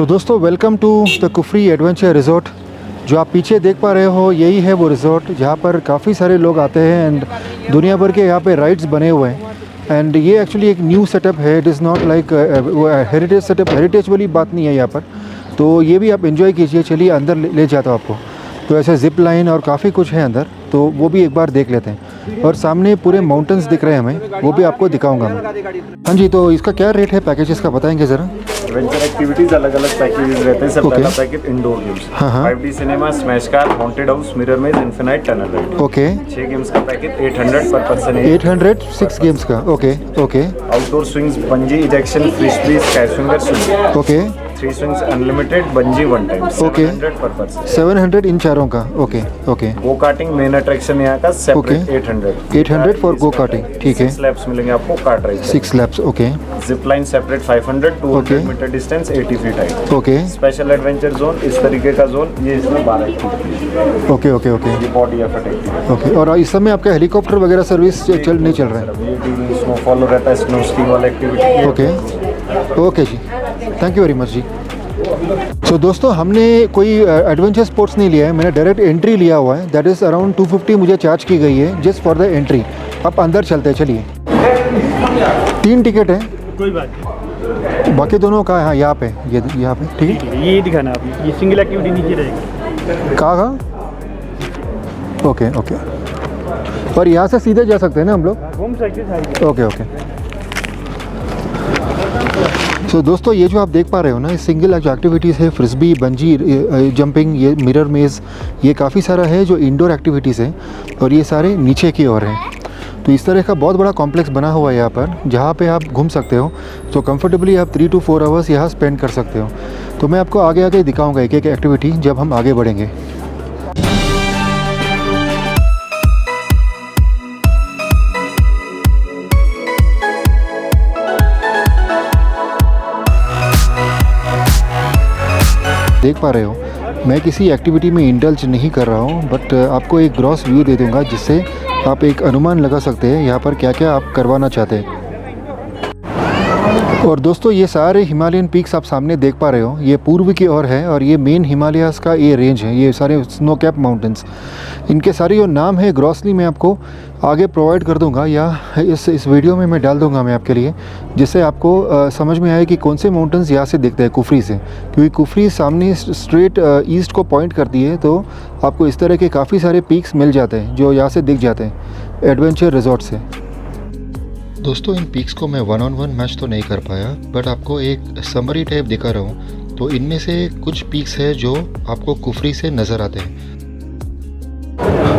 सो दोस्तों welcome to the Kufri adventure resort. जो आप पीछे देख पा रहे हो यही है वो रिजॉर्ट जहाँ पर काफ़ी सारे लोग आते हैं एंड दुनिया भर के यहाँ पे राइड्स बने हुए हैं। एंड ये एक्चुअली एक न्यू सेटअप है, it is not like heritage setup. Heritage वाली बात नहीं है यहाँ पर, तो ये भी आप एंजॉय कीजिए। चलिए अंदर ले जाता हूँ आपको। तो ऐसे जिप लाइन और काफ़ी कुछ है अंदर, तो वो भी एक बार देख लेते हैं। और सामने पूरे माउंटेन्स दिख रहे हैं हमें, वो भी आपको दिखाऊंगा मैं। हाँ जी, तो इसका क्या रेट है पैकेजेस का, बताएंगे ज़रा। एडवेंचर एक्टिविटीज अलग अलग पैकेजेस रहते हैं। सब पहला package indoor games, 5D cinema, smash car, haunted house, mirror maze, infinite tunnel ride. Okay, 6 games का पैकेज 800 पर पर्सन है। 800 6 गेम्स का। Okay okay outdoor swings, bungee ejection, frisbee, sky swinger, swing. Okay 3 swings unlimited, bungee one time. Okay 700 पर person. 700 इन चारों का। Okay okay go karting main attraction यहाँ का सेपरेट 800 फॉर गो कार्टिंग। ठीक है, 6 लैप्स मिलेंगे आपको kart ride. 6 laps. Okay zip line separate 500, 200 metre distance, 80 feet height. Okay special adventure zone इस तरीके का जोन, ये इसमें 12 फीट। ओके ओके ओके ये बॉडी एफर्ट है। ओके। और इस समय आपका हेलीकॉप्टर वगैरह सर्विस नहीं चल रहा है? ये स्नोफॉल रहता है, स्नो स्कीइंग वाला एक्टिविटी। ओके ओके जी, थैंक यू वेरी मच जी। सो दोस्तों हमने कोई एडवेंचर स्पोर्ट्स नहीं लिया है, मैंने डायरेक्ट एंट्री लिया हुआ है। दैट इज़ अराउंड 250 मुझे चार्ज की गई है जस्ट फॉर द एंट्री। अब अंदर चलते हैं, चलिए। 3 टिकट है, कोई बात नहीं। बाकी दोनों का है। हाँ यहाँ पे, ये यहाँ पे ठीक है। ये दिखाना आपने, ये सिंगल एक्टिविटी नीचे रहेगी। कहाँ? Okay okay. और यहाँ से सीधे जा सकते हैं ना हम लोग? घूम सकते सारी। Okay okay. सो दोस्तों ये जो आप देख पा रहे हो ना, ये सिंगल एक्टिविटीज़ है। फ्रिस्बी, बंजी जंपिंग, ये मिरर मेज़, ये काफ़ी सारा है जो इंडोर एक्टिविटीज़ है। और ये सारे नीचे की ओर हैं। तो इस तरह का बहुत बड़ा कॉम्प्लेक्स बना हुआ है यहाँ पर, जहाँ पे आप घूम सकते हो। तो कंफर्टेबली आप 3 to 4 आवर्स यहाँ स्पेंड कर सकते हो। तो मैं आपको आगे आगे दिखाऊंगा एक एक एक्टिविटी जब हम आगे बढ़ेंगे। देख पा रहे हो मैं किसी एक्टिविटी में इंडल्ज नहीं कर रहा हूँ, बट आपको एक ग्रॉस व्यू दे दूँगा जिससे आप एक अनुमान लगा सकते हैं यहाँ पर क्या क्या आप करवाना चाहते हैं। और दोस्तों ये सारे हिमालयन पीक्स आप सामने देख पा रहे हो, ये पूर्व की ओर है और ये मेन हिमालयाज़ का ये रेंज है। ये सारे स्नो कैप माउंटेन्स, इनके सारे जो नाम है ग्रॉसली मैं आपको आगे प्रोवाइड कर दूंगा, या इस वीडियो में मैं डाल दूंगा मैं आपके लिए, जिससे आपको समझ में आए कि कौन से माउंटेन्स यहाँ से दिखते हैं कुफरी से। क्योंकि कुफरी सामने स्ट्रेट ईस्ट को पॉइंट करती है, तो आपको इस तरह के काफ़ी सारे पीक्स मिल जाते हैं जो यहाँ से दिख जाते हैं एडवेंचर रिजॉर्ट से। दोस्तों इन पीक्स को मैं 1-on-1 मैच तो नहीं कर पाया, बट आपको एक समरी टाइप दिखा रहा हूँ। तो इनमें से कुछ पीक्स है जो आपको कुफरी से नज़र आते हैं।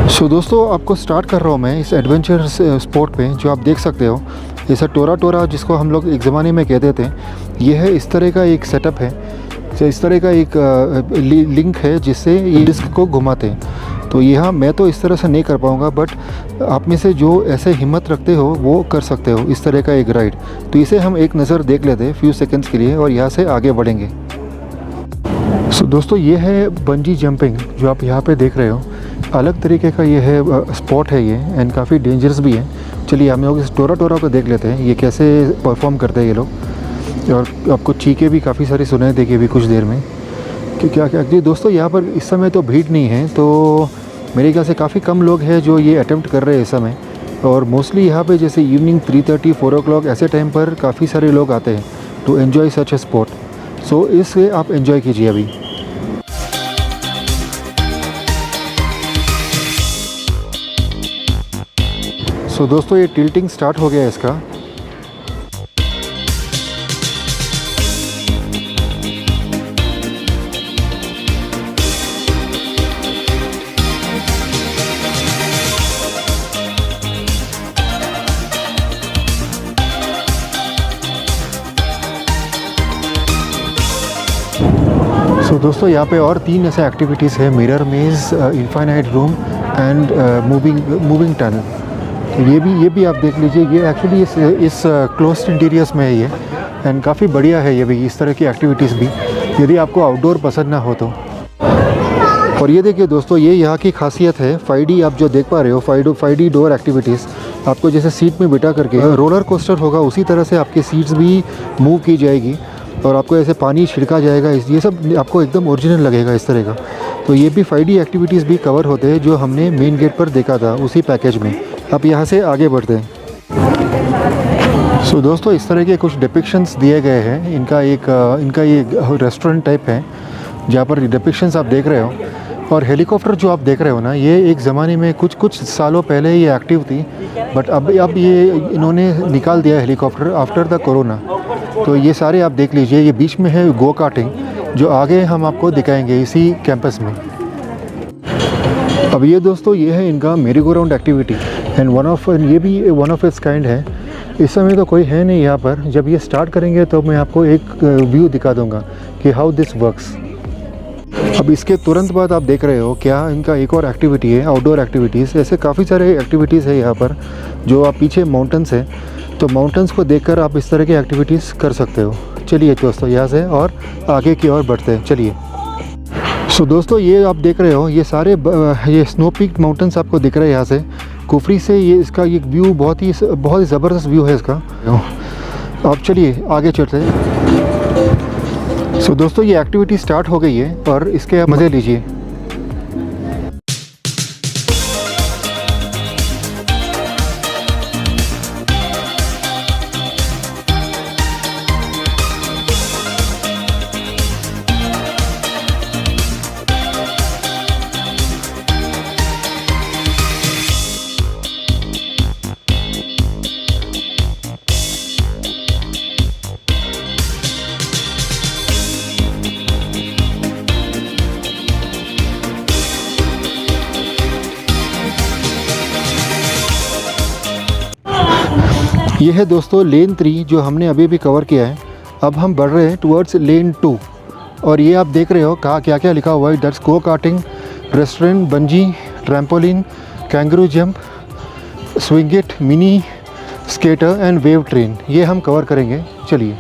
सो दोस्तों आपको स्टार्ट कर रहा हूँ मैं इस एडवेंचर स्पोर्ट पे, जो आप देख सकते हो। जैसा टोरा जिसको हम लोग एक ज़माने में कहते थे, ये है इस तरह का एक सेटअप है। तो इस तरह का एक लिंक है जिससे ये डिस्क को घुमाते हैं। तो यहाँ मैं तो इस तरह से नहीं कर पाऊँगा, बट आप में से जो ऐसे हिम्मत रखते हो वो कर सकते हो इस तरह का एक राइड। तो इसे हम एक नज़र देख लेते हैं फ्यू सेकंड्स के लिए और यहाँ से आगे बढ़ेंगे। सो दोस्तों ये है बंजी जंपिंग जो आप यहाँ पे देख रहे हो। अलग तरीके का ये है स्पॉट है ये, एंड काफ़ी डेंजरस भी है। चलिए हम लोग इस टोरा को देख लेते हैं, ये कैसे परफॉर्म करते हैं ये लोग। और आपको चीखें भी काफ़ी सारी सुनाई देगी अभी कुछ देर में कि क्या क्या। जी दोस्तों यहाँ पर इस समय तो भीड़ नहीं है, तो मेरे ख्याल से काफ़ी कम लोग हैं जो ये अटेम्प्ट कर रहे हैं इस समय। और मोस्टली यहाँ पे जैसे इवनिंग 3:30 4 o'clock ऐसे टाइम पर काफ़ी सारे लोग आते हैं to enjoy such a spot. So इससे आप एंजॉय कीजिए अभी। सो दोस्तों ये टिल्टिंग स्टार्ट हो गया है इसका। सो दोस्तों यहाँ पे और 3 ऐसे एक्टिविटीज़ है, मिरर मेज़, infinite room and moving tunnel. तो ये भी आप देख लीजिए। ये एक्चुअली इस क्लोज्ड इंटीरियर्स में है ये, एंड काफ़ी बढ़िया है ये भी, इस तरह की एक्टिविटीज़ भी, यदि आपको आउटडोर पसंद ना हो तो। और ये देखिए दोस्तों, ये यहाँ की खासियत है। 5D आप जो देख पा रहे हो, 5D डोर एक्टिविटीज़, आपको जैसे सीट में बिठा करके रोलर कोस्टर होगा उसी तरह से आपकी सीट्स भी मूव की जाएगी। और आपको ऐसे पानी छिड़का जाएगा, ये सब आपको एकदम ओरिजिनल लगेगा इस तरह का। तो ये भी 5D एक्टिविटीज़ भी कवर होते हैं जो हमने मेन गेट पर देखा था उसी पैकेज में। अब यहाँ से आगे बढ़ते हैं। सो दोस्तों, इस तरह के कुछ डिपिक्शंस दिए गए हैं। इनका ये रेस्टोरेंट टाइप है जहाँ पर डिपिक्शंस आप देख रहे हो। और हेलीकॉप्टर जो आप देख रहे हो ना, ये एक ज़माने में कुछ सालों पहले ये एक्टिव थी, बट अब ये इन्होंने निकाल दिया हेलीकॉप्टर आफ्टर द कोरोना। तो ये सारे आप देख लीजिए। ये बीच में है गो कार्टिंग, जो आगे हम आपको दिखाएंगे इसी कैंपस में। अब ये दोस्तों, ये है इनका मेरी गो राउंड एक्टिविटी एंड ये भी वन ऑफ इट्स काइंड है। इस समय तो कोई है नहीं यहाँ पर। जब ये स्टार्ट करेंगे तो मैं आपको एक व्यू दिखा दूँगा कि हाउ दिस वर्क्स। अब इसके तुरंत बाद आप देख रहे हो क्या इनका एक और एक्टिविटी है, आउटडोर एक्टिविटीज़। ऐसे काफ़ी सारे एक्टिविटीज़ है यहाँ पर। जो आप पीछे माउंटेन्स है, तो माउंटेन्स को देखकर आप इस तरह की एक्टिविटीज़ कर सकते हो। चलिए दोस्तों, यहाँ से और आगे की ओर बढ़ते हैं। चलिए। सो दोस्तों, ये आप देख रहे हो, ये सारे ये स्नो पीक माउंटेन्स आपको दिख रहे हैं यहाँ से कुफरी से। ये इसका ये व्यू बहुत ही ज़बरदस्त व्यू है इसका। अब चलिए आगे चलते हैं। सो दोस्तों, ये एक्टिविटी स्टार्ट हो गई है और इसके मज़े लीजिए। ये है दोस्तों लेन 3 जो हमने अभी भी कवर किया है। अब हम बढ़ रहे हैं टुवर्ड्स लेन 2। और ये आप देख रहे हो कहाँ क्या क्या लिखा हुआ है। That's go karting, restaurant, bungee, trampoline, kangaroo jump, swing it, mini skater and wave train. ये हम कवर करेंगे। चलिए।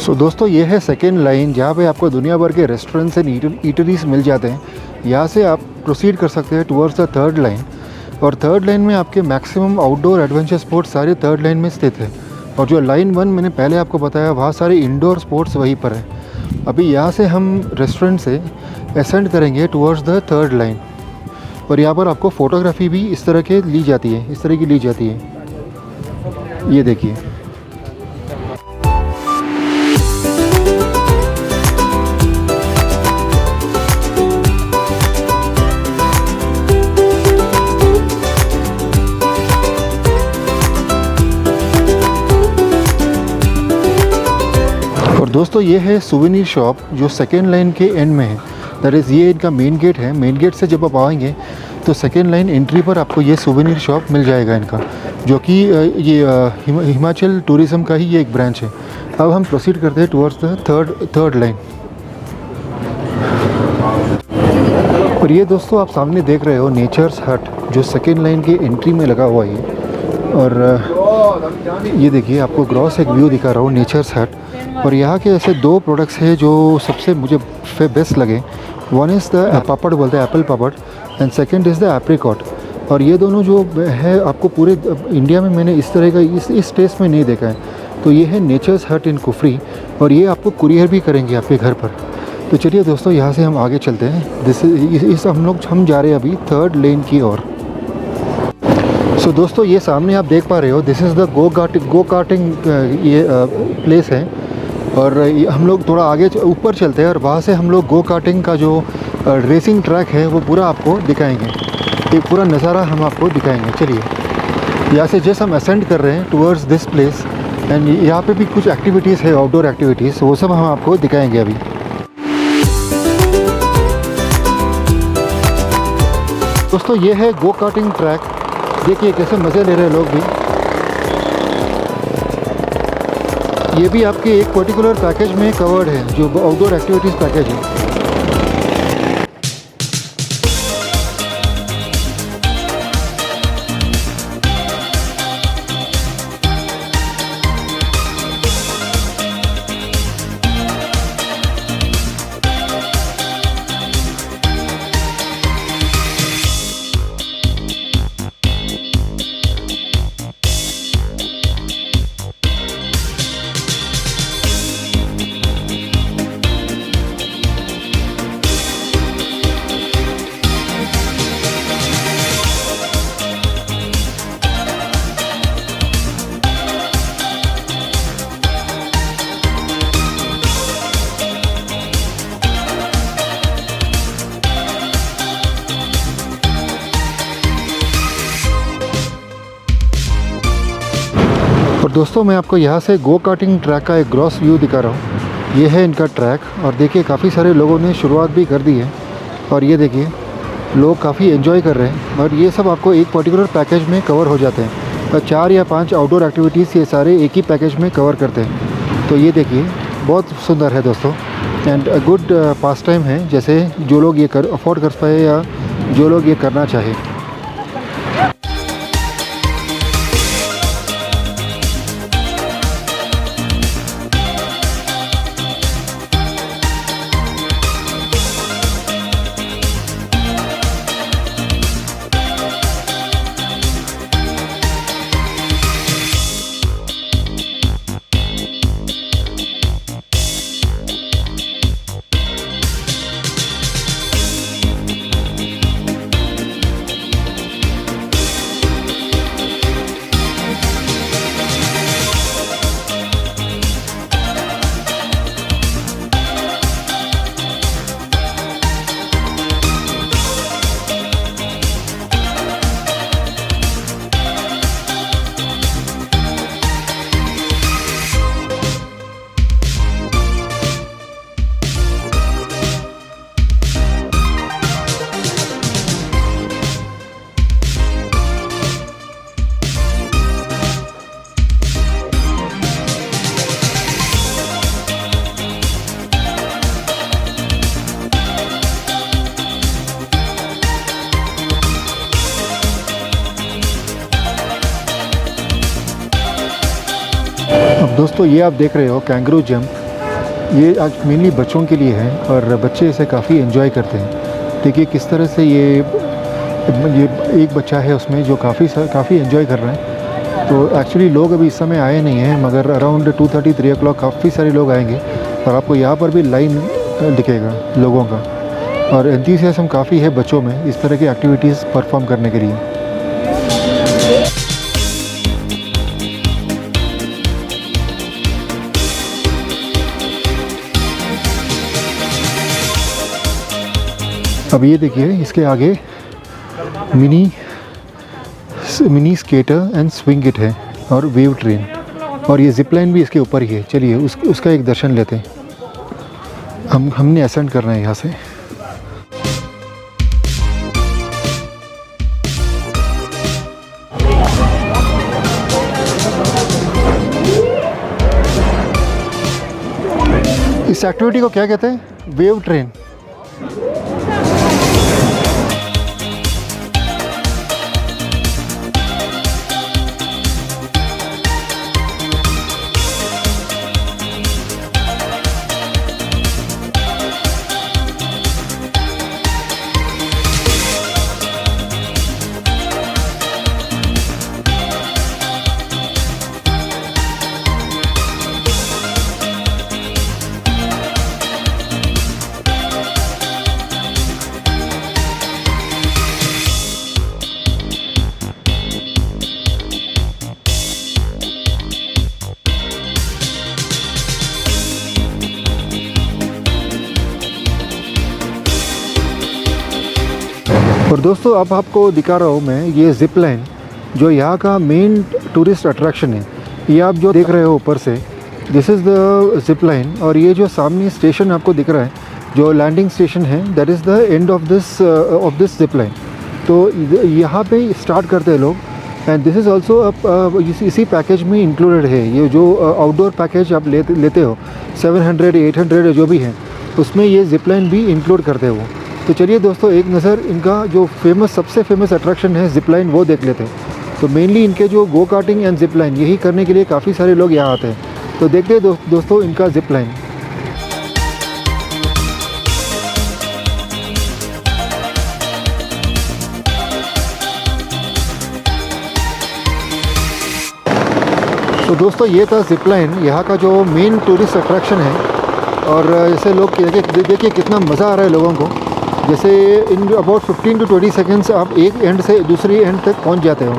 तो दोस्तों, ये है सेकेंड लाइन जहाँ पे आपको दुनिया भर के रेस्टोरेंट्स एंड ईटरीज मिल जाते हैं। यहाँ से आप प्रोसीड कर सकते हैं टुवर्ड्स द थर्ड लाइन। और थर्ड लाइन में आपके मैक्सिमम आउटडोर एडवेंचर स्पोर्ट्स सारे थर्ड लाइन में स्थित है। और जो लाइन 1 मैंने पहले आपको बताया, वहाँ सारे इंडोर स्पोर्ट्स वहीं पर है। अभी यहाँ से हम रेस्टोरेंट से असेंड करेंगे टुवर्ड्स द थर्ड लाइन। और यहाँ पर आपको फ़ोटोग्राफी भी इस तरह की ली जाती है। ये देखिए। दोस्तों, ये है सुवेनिर शॉप जो सेकेंड लाइन के एंड में है। दैट इज़ ये इनका मेन गेट है। मेन गेट से जब आप आएंगे तो सेकेंड लाइन एंट्री पर आपको ये सुवेनिर शॉप मिल जाएगा इनका, जो कि ये हिमाचल टूरिज़्म का ही ये एक ब्रांच है। अब हम प्रोसीड करते हैं टुवर्ड्स द थर्ड लाइन। और ये दोस्तों, आप सामने देख रहे हो नेचर्स हट, जो सेकेंड लाइन के एंट्री में लगा हुआ है। और ये देखिए, आपको ग्रॉस एक व्यू दिखा रहा हूँ नेचर्स हट। और यहाँ के ऐसे 2 प्रोडक्ट्स हैं जो सबसे मुझे बेस्ट लगे। वन इज़ द पापड़, बोलते हैं Apple papad, and second is the apricot. और ये दोनों जो है आपको पूरे इंडिया में मैंने इस तरह का इस टेस्ट में नहीं देखा है। तो ये है नेचर्स हट इन कुफरी, और ये आपको कुरियर भी करेंगे आपके घर पर। तो चलिए दोस्तों, यहाँ से हम आगे चलते हैं। हम जा रहे हैं अभी थर्ड लेन की ओर। सो दोस्तों, ये सामने आप देख पा रहे हो, this is the go karting ये प्लेस है। और हम लोग थोड़ा आगे ऊपर चलते हैं और वहाँ से हम लोग गो कार्टिंग का जो रेसिंग ट्रैक है वो पूरा आपको दिखाएंगे। एक पूरा नज़ारा हम आपको दिखाएंगे। चलिए। यहाँ से जस्ट हम असेंड कर रहे हैं टुवर्ड्स दिस प्लेस। एंड यहाँ पे भी कुछ एक्टिविटीज़ है, आउटडोर एक्टिविटीज़, वो सब हम आपको दिखाएंगे अभी। दोस्तों, ये है गो कार्टिंग ट्रैक। देखिए कैसे मज़े ले रहे हैं लोग भी। ये भी आपके एक पर्टिकुलर पैकेज में कवर्ड है, जो आउटडोर एक्टिविटीज़ पैकेज है। और दोस्तों मैं आपको यहाँ से गो कार्टिंग ट्रैक का एक ग्रॉस व्यू दिखा रहा हूँ। ये है इनका ट्रैक और देखिए काफ़ी सारे लोगों ने शुरुआत भी कर दी है और ये देखिए लोग काफ़ी एंजॉय कर रहे हैं। और ये सब आपको एक पर्टिकुलर पैकेज में कवर हो जाते हैं और 4 या 5 आउटडोर एक्टिविटीज़ ये सारे एक ही पैकेज में कवर करते हैं। तो ये देखिए बहुत सुंदर है दोस्तों and a good pass time है, जैसे जो लोग ये अफोर्ड कर पाए या जो लोग ये करना चाहे। अब दोस्तों ये आप देख रहे हो कैंगरू जंप, ये आज मेनली बच्चों के लिए है और बच्चे इसे काफ़ी एंजॉय करते हैं। देखिए किस तरह से ये एक बच्चा है उसमें जो काफ़ी एंजॉय कर रहा है। तो एक्चुअली लोग अभी इस समय आए नहीं हैं, मगर अराउंड 2:30-3 o'clock काफ़ी सारे लोग आएंगे और आपको यहाँ पर भी लाइन दिखेगा लोगों का। और एंथुसियाज्म काफ़ी है बच्चों में इस तरह की एक्टिविटीज़ परफॉर्म करने के लिए। अब ये देखिए इसके आगे mini skater and swing it है और वेव ट्रेन और ये जिप लाइन भी इसके ऊपर ही है। चलिए उसका एक दर्शन लेते हैं। हमने असेंड करना है यहाँ से। इस एक्टिविटी को क्या कहते हैं? Wave train. और दोस्तों अब आपको दिखा रहा हूँ मैं ये जिप लाइन जो यहाँ का मेन टूरिस्ट अट्रैक्शन है। ये आप जो देख रहे हो ऊपर से, this is the zip line. और ये जो सामने स्टेशन आपको दिख रहा है जो लैंडिंग स्टेशन है, that is the end of this zip line. तो यहाँ पे स्टार्ट करते हैं लोग एंड दिस इज़ ऑल्सो इसी पैकेज में इंक्लूडेड है। ये जो आउटडोर पैकेज आप लेते हो 700 800 जो भी है उसमें ये जिप लाइन भी इंक्लूड करते हो। तो चलिए दोस्तों एक नज़र इनका जो सबसे फेमस अट्रैक्शन है जिप लाइन वो देख लेते हैं। तो मेनली इनके जो go karting and zip line यही करने के लिए काफ़ी सारे लोग यहाँ आते हैं। तो देखते हैं दोस्तों इनका जिप लाइन। तो दोस्तों ये था जिप लाइन, यहाँ का जो मेन टूरिस्ट अट्रैक्शन है। और जैसे लोग देखिए कितना मज़ा आ रहा है लोगों को। जैसे इन अबाउट 15 to 20 सेकेंड्स आप एक एंड से दूसरी एंड तक पहुंच जाते हो।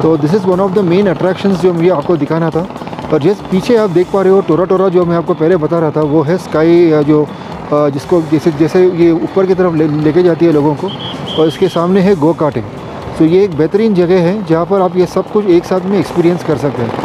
तो this is one of the main attractions जो मुझे आपको दिखाना था। और जैसे पीछे आप देख पा रहे हो टोरा टोरा जो मैं आपको पहले बता रहा था वो है स्काई जो जिसको जैसे ये ऊपर की तरफ लेके जाती है लोगों को। और इसके सामने है गो कार्टिंग। तो ये एक बेहतरीन जगह है जहाँ पर आप ये सब कुछ एक साथ में एक्सपीरियंस कर सकते हैं।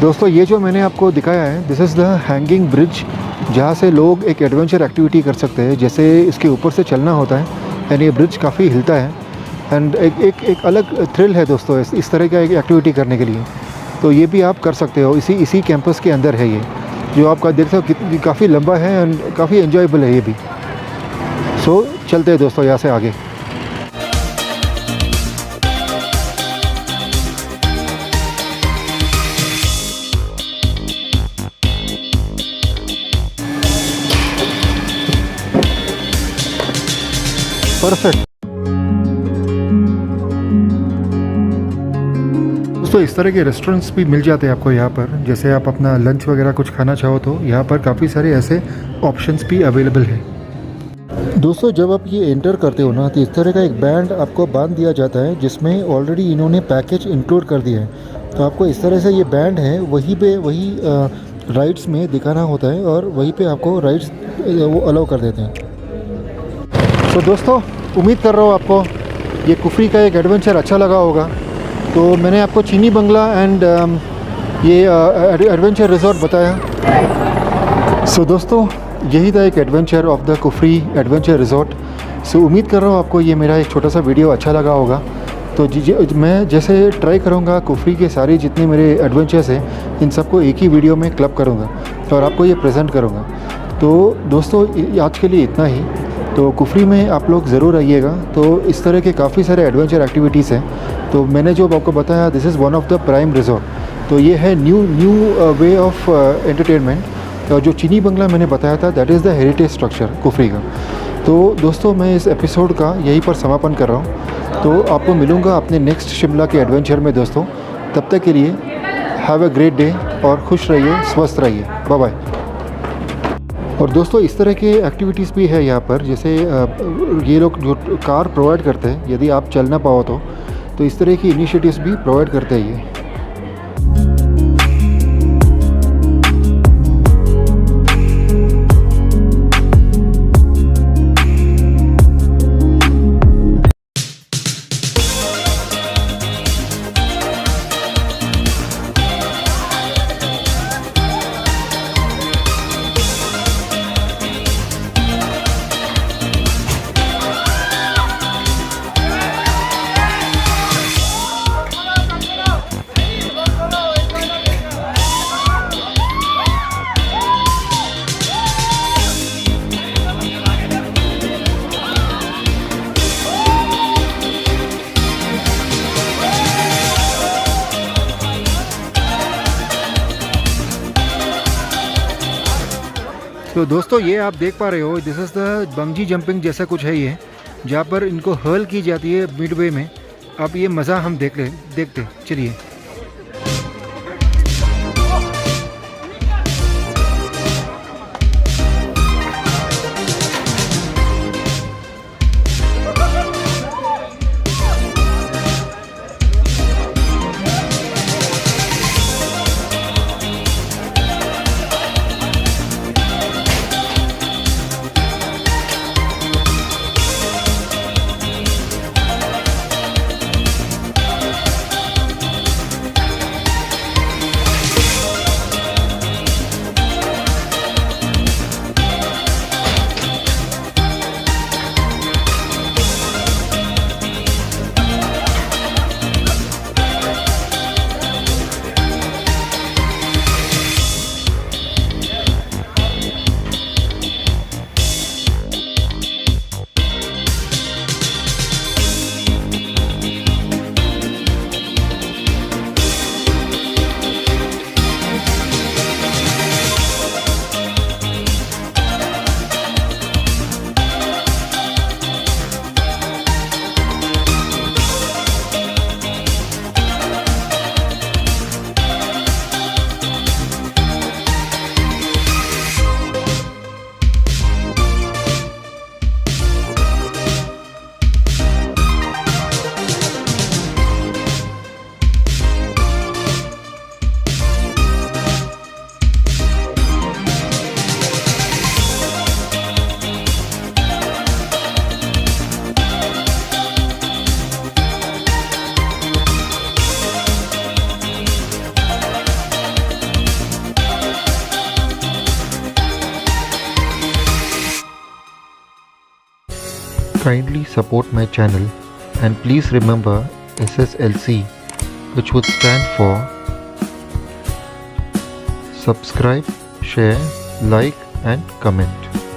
दोस्तों ये जो मैंने आपको दिखाया है, this is the hanging bridge, जहाँ से लोग एक एडवेंचर एक्टिविटी कर सकते हैं। जैसे इसके ऊपर से चलना होता है एंड ये ब्रिज काफ़ी हिलता है एंड एक अलग थ्रिल है दोस्तों इस तरह का एक एक्टिविटी करने के लिए। तो ये भी आप कर सकते हो, इसी कैंपस के अंदर है ये, जो आपका देख सकते हो काफ़ी लंबा है एंड काफ़ी एंजॉयबल है ये भी। सो चलते हैं दोस्तों यहाँ से आगे। परफेक्ट। दोस्तों इस तरह के रेस्टोरेंट्स भी मिल जाते हैं आपको यहाँ पर। जैसे आप अपना लंच वगैरह कुछ खाना चाहो तो यहाँ पर काफ़ी सारे ऐसे ऑप्शंस भी अवेलेबल हैं। दोस्तों जब आप ये एंटर करते हो ना, तो इस तरह का एक बैंड आपको बांध दिया जाता है, जिसमें ऑलरेडी इन्होंने पैकेज इंक्लूड कर दिया है। तो आपको इस तरह से ये बैंड है वहीं पे वही राइड्स में दिखाना होता है और वहीं पे आपको राइड्स वो अलाउ कर देते हैं। तो दोस्तों उम्मीद कर रहा हूँ आपको ये कुफरी का एक एडवेंचर अच्छा लगा होगा। तो मैंने आपको चीनी बंगला एंड ये एडवेंचर रिजॉर्ट बताया। सो दोस्तों यही था एक adventure of the Kufri adventure resort. So उम्मीद कर रहा हूँ आपको ये मेरा एक छोटा सा वीडियो अच्छा लगा होगा। तो मैं जैसे ट्राई करूँगा कुफरी के सारे जितने मेरे एडवेंचर्स हैं इन सबको एक ही वीडियो में क्लब करूँगा और आपको ये प्रेजेंट करूँगा। तो दोस्तों आज के लिए इतना ही। तो कुफरी में आप लोग ज़रूर आइएगा। तो इस तरह के काफ़ी सारे एडवेंचर एक्टिविटीज़ हैं। तो मैंने जो आपको बताया this is one of the prime resort. तो ये है न्यू वे ऑफ एंटरटेनमेंट। और जो चीनी बंगला मैंने बताया था that is the heritage structure Kufri का। तो दोस्तों मैं इस एपिसोड का यहीं पर समापन कर रहा हूँ। तो आपको मिलूँगा अपने नेक्स्ट शिमला के एडवेंचर में दोस्तों। तब तक के लिए हैव अ ग्रेट डे और खुश रहिए, स्वस्थ रहिए। Bye bye. और दोस्तों इस तरह के एक्टिविटीज़ भी है यहाँ पर। जैसे ये लोग जो कार प्रोवाइड करते हैं, यदि आप चल ना पाओ तो इस तरह की इनिशिएटिव्स भी प्रोवाइड करते हैं ये। तो दोस्तों ये आप देख पा रहे हो this is the bungee jumping जैसा कुछ है ये, जहाँ पर इनको हर्ल की जाती है मिडवे में। अब ये मज़ा हम देखते चलिए। Kindly support my channel and please remember SSLC, which would stand for subscribe, share, like and comment.